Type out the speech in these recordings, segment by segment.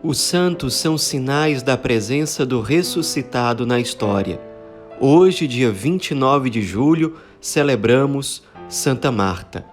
Os santos são sinais da presença do ressuscitado na história. Hoje, dia 29 de julho, celebramos Santa Marta.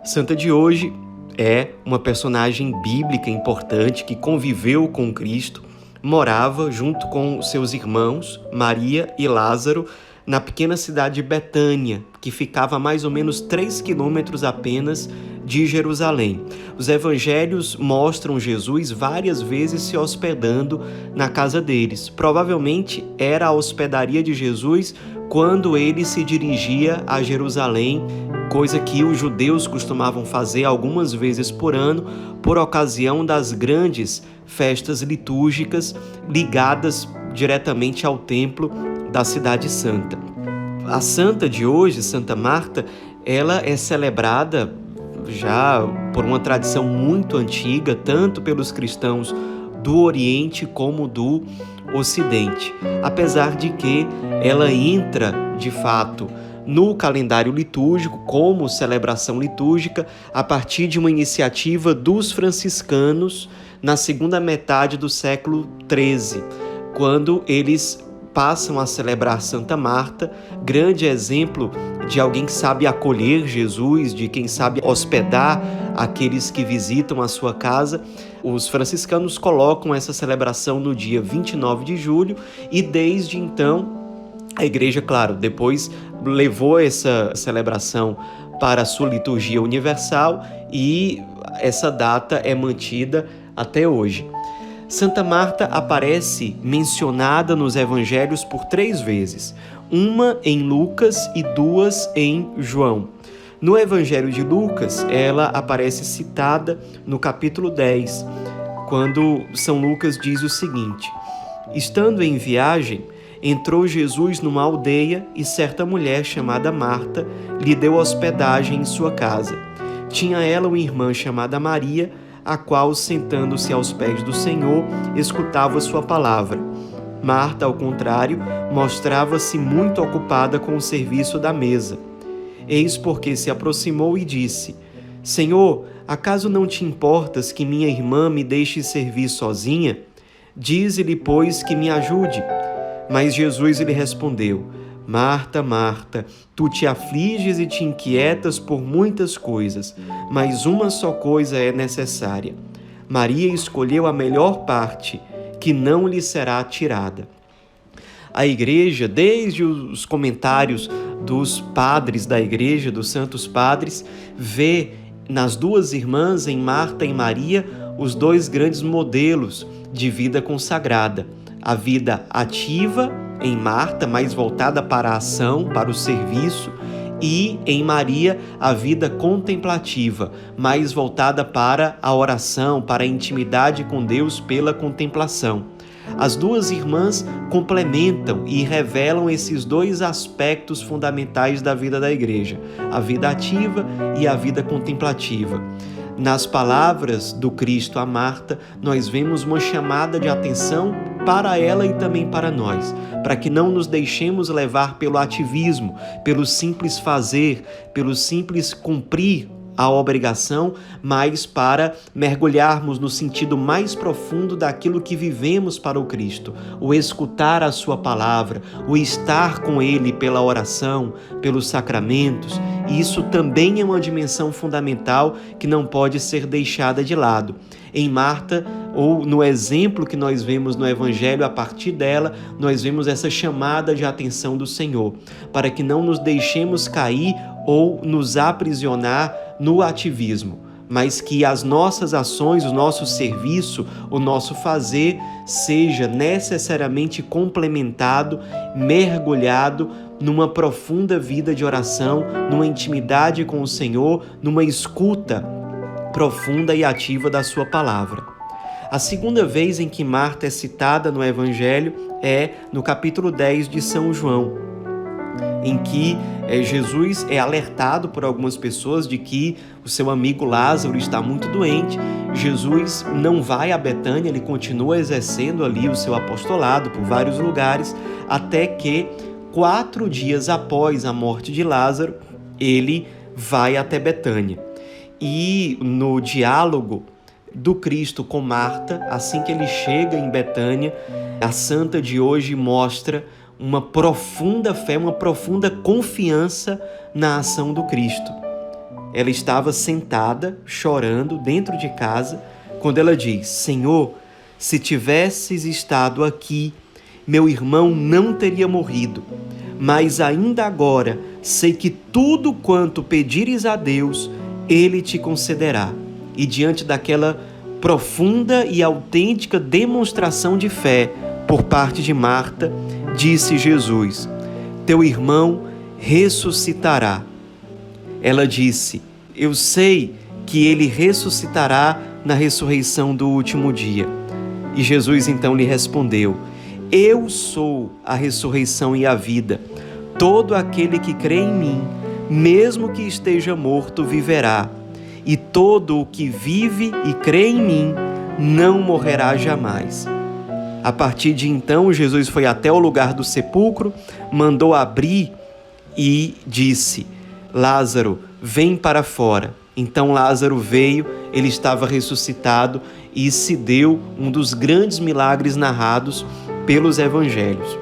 Santa de hoje é uma personagem bíblica importante que conviveu com Cristo, morava junto com seus irmãos, Maria e Lázaro, na pequena cidade de Betânia, que ficava a mais ou menos 3 quilômetros apenas de Jerusalém. Os evangelhos mostram Jesus várias vezes se hospedando na casa deles. Provavelmente era a hospedaria de Jesus quando ele se dirigia a Jerusalém, coisa que os judeus costumavam fazer algumas vezes por ano, por ocasião das grandes festas litúrgicas ligadas diretamente ao templo da Cidade Santa. A santa de hoje, Santa Marta, ela é celebrada já por uma tradição muito antiga, tanto pelos cristãos do Oriente como do Ocidente, apesar de que ela entra, de fato, no calendário litúrgico como celebração litúrgica a partir de uma iniciativa dos franciscanos na segunda metade do século XIII, quando eles passam a celebrar Santa Marta, grande exemplo de alguém que sabe acolher Jesus, de quem sabe hospedar aqueles que visitam a sua casa. Os franciscanos colocam essa celebração no dia 29 de julho e desde então a igreja, claro, depois levou essa celebração para a sua liturgia universal e essa data é mantida até hoje. Santa Marta aparece mencionada nos evangelhos por 3 vezes, uma em Lucas e 2 em João. No evangelho de Lucas, ela aparece citada no capítulo 10, quando São Lucas diz o seguinte: estando em viagem, entrou Jesus numa aldeia e certa mulher chamada Marta lhe deu hospedagem em sua casa. Tinha ela uma irmã chamada Maria, a qual, sentando-se aos pés do Senhor, escutava sua palavra. Marta, ao contrário, mostrava-se muito ocupada com o serviço da mesa. Eis porque se aproximou e disse: Senhor, acaso não te importas que minha irmã me deixe servir sozinha? Dize-lhe, pois, que me ajude. Mas Jesus lhe respondeu: Marta, Marta, tu te afliges e te inquietas por muitas coisas, mas uma só coisa é necessária. Maria escolheu a melhor parte, que não lhe será tirada. A igreja, desde os comentários dos padres da igreja, dos santos padres, vê nas duas irmãs, em Marta e Maria, os 2 grandes modelos de vida consagrada. A vida ativa em Marta, mais voltada para a ação, para o serviço, e em Maria, a vida contemplativa, mais voltada para a oração, para a intimidade com Deus pela contemplação. As 2 irmãs complementam e revelam esses 2 aspectos fundamentais da vida da igreja, a vida ativa e a vida contemplativa. Nas palavras do Cristo a Marta, nós vemos uma chamada de atenção para ela e também para nós, para que não nos deixemos levar pelo ativismo, pelo simples fazer, pelo simples cumprir a obrigação, mas para mergulharmos no sentido mais profundo daquilo que vivemos para o Cristo, o escutar a sua palavra, o estar com Ele pela oração, pelos sacramentos. E isso também é uma dimensão fundamental que não pode ser deixada de lado. Em Marta, ou no exemplo que nós vemos no Evangelho, a partir dela, nós vemos essa chamada de atenção do Senhor, para que não nos deixemos cair ou nos aprisionar no ativismo, mas que as nossas ações, o nosso serviço, o nosso fazer seja necessariamente complementado, mergulhado numa profunda vida de oração, numa intimidade com o Senhor, numa escuta profunda e ativa da sua palavra. A segunda vez em que Marta é citada no Evangelho é no capítulo 10 de São João, em que Jesus é alertado por algumas pessoas de que o seu amigo Lázaro está muito doente. Jesus não vai a Betânia, ele continua exercendo ali o seu apostolado por vários lugares, até que 4 dias após a morte de Lázaro, ele vai até Betânia. E no diálogo do Cristo com Marta, assim que ele chega em Betânia, a santa de hoje mostra uma profunda fé, uma profunda confiança na ação do Cristo. Ela estava sentada, chorando, dentro de casa, quando ela diz: Senhor, se tivesses estado aqui, meu irmão não teria morrido. Mas ainda agora sei que tudo quanto pedires a Deus, Ele te concederá. E diante daquela profunda e autêntica demonstração de fé por parte de Marta, disse Jesus: teu irmão ressuscitará. Ela disse: eu sei que ele ressuscitará na ressurreição do último dia. E Jesus então lhe respondeu: eu sou a ressurreição e a vida. Todo aquele que crê em mim, mesmo que esteja morto, viverá. E todo o que vive e crê em mim, não morrerá jamais. A partir de então, Jesus foi até o lugar do sepulcro, mandou abrir e disse: Lázaro, vem para fora. Então Lázaro veio, ele estava ressuscitado e se deu um dos grandes milagres narrados pelos evangelhos.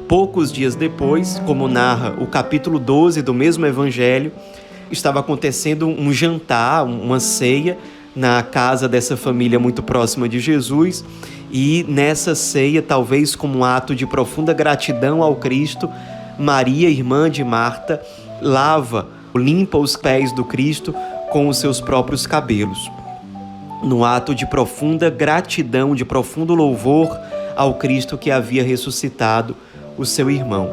Poucos dias depois, como narra o capítulo 12 do mesmo evangelho, estava acontecendo um jantar, uma ceia na casa dessa família muito próxima de Jesus, e nessa ceia, talvez como um ato de profunda gratidão ao Cristo, Maria, irmã de Marta, limpa os pés do Cristo com os seus próprios cabelos, no ato de profunda gratidão, de profundo louvor ao Cristo que havia ressuscitado o seu irmão.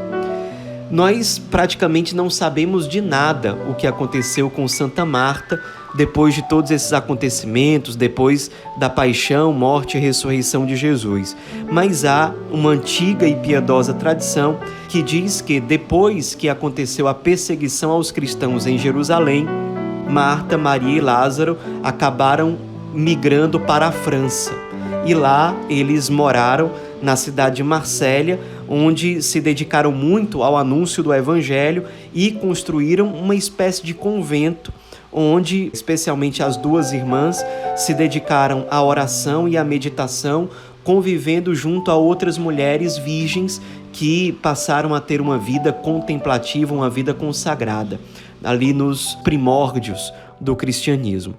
Nós praticamente não sabemos de nada o que aconteceu com Santa Marta depois de todos esses acontecimentos, depois da paixão, morte e ressurreição de Jesus. Mas há uma antiga e piedosa tradição que diz que depois que aconteceu a perseguição aos cristãos em Jerusalém, Marta, Maria e Lázaro acabaram migrando para a França. E lá eles moraram na cidade de Marsella, onde se dedicaram muito ao anúncio do Evangelho e construíram uma espécie de convento, onde especialmente as duas irmãs se dedicaram à oração e à meditação, convivendo junto a outras mulheres virgens que passaram a ter uma vida contemplativa, uma vida consagrada, ali nos primórdios do cristianismo.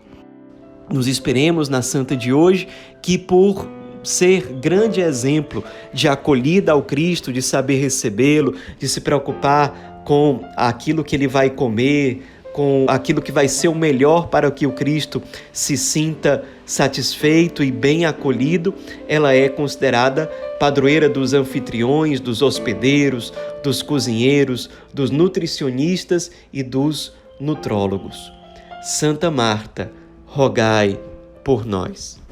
Nos inspiremos na santa de hoje, que por ser grande exemplo de acolhida ao Cristo, de saber recebê-lo, de se preocupar com aquilo que ele vai comer, com aquilo que vai ser o melhor para que o Cristo se sinta satisfeito e bem acolhido, ela é considerada padroeira dos anfitriões, dos hospedeiros, dos cozinheiros, dos nutricionistas e dos nutrólogos. Santa Marta, rogai por nós.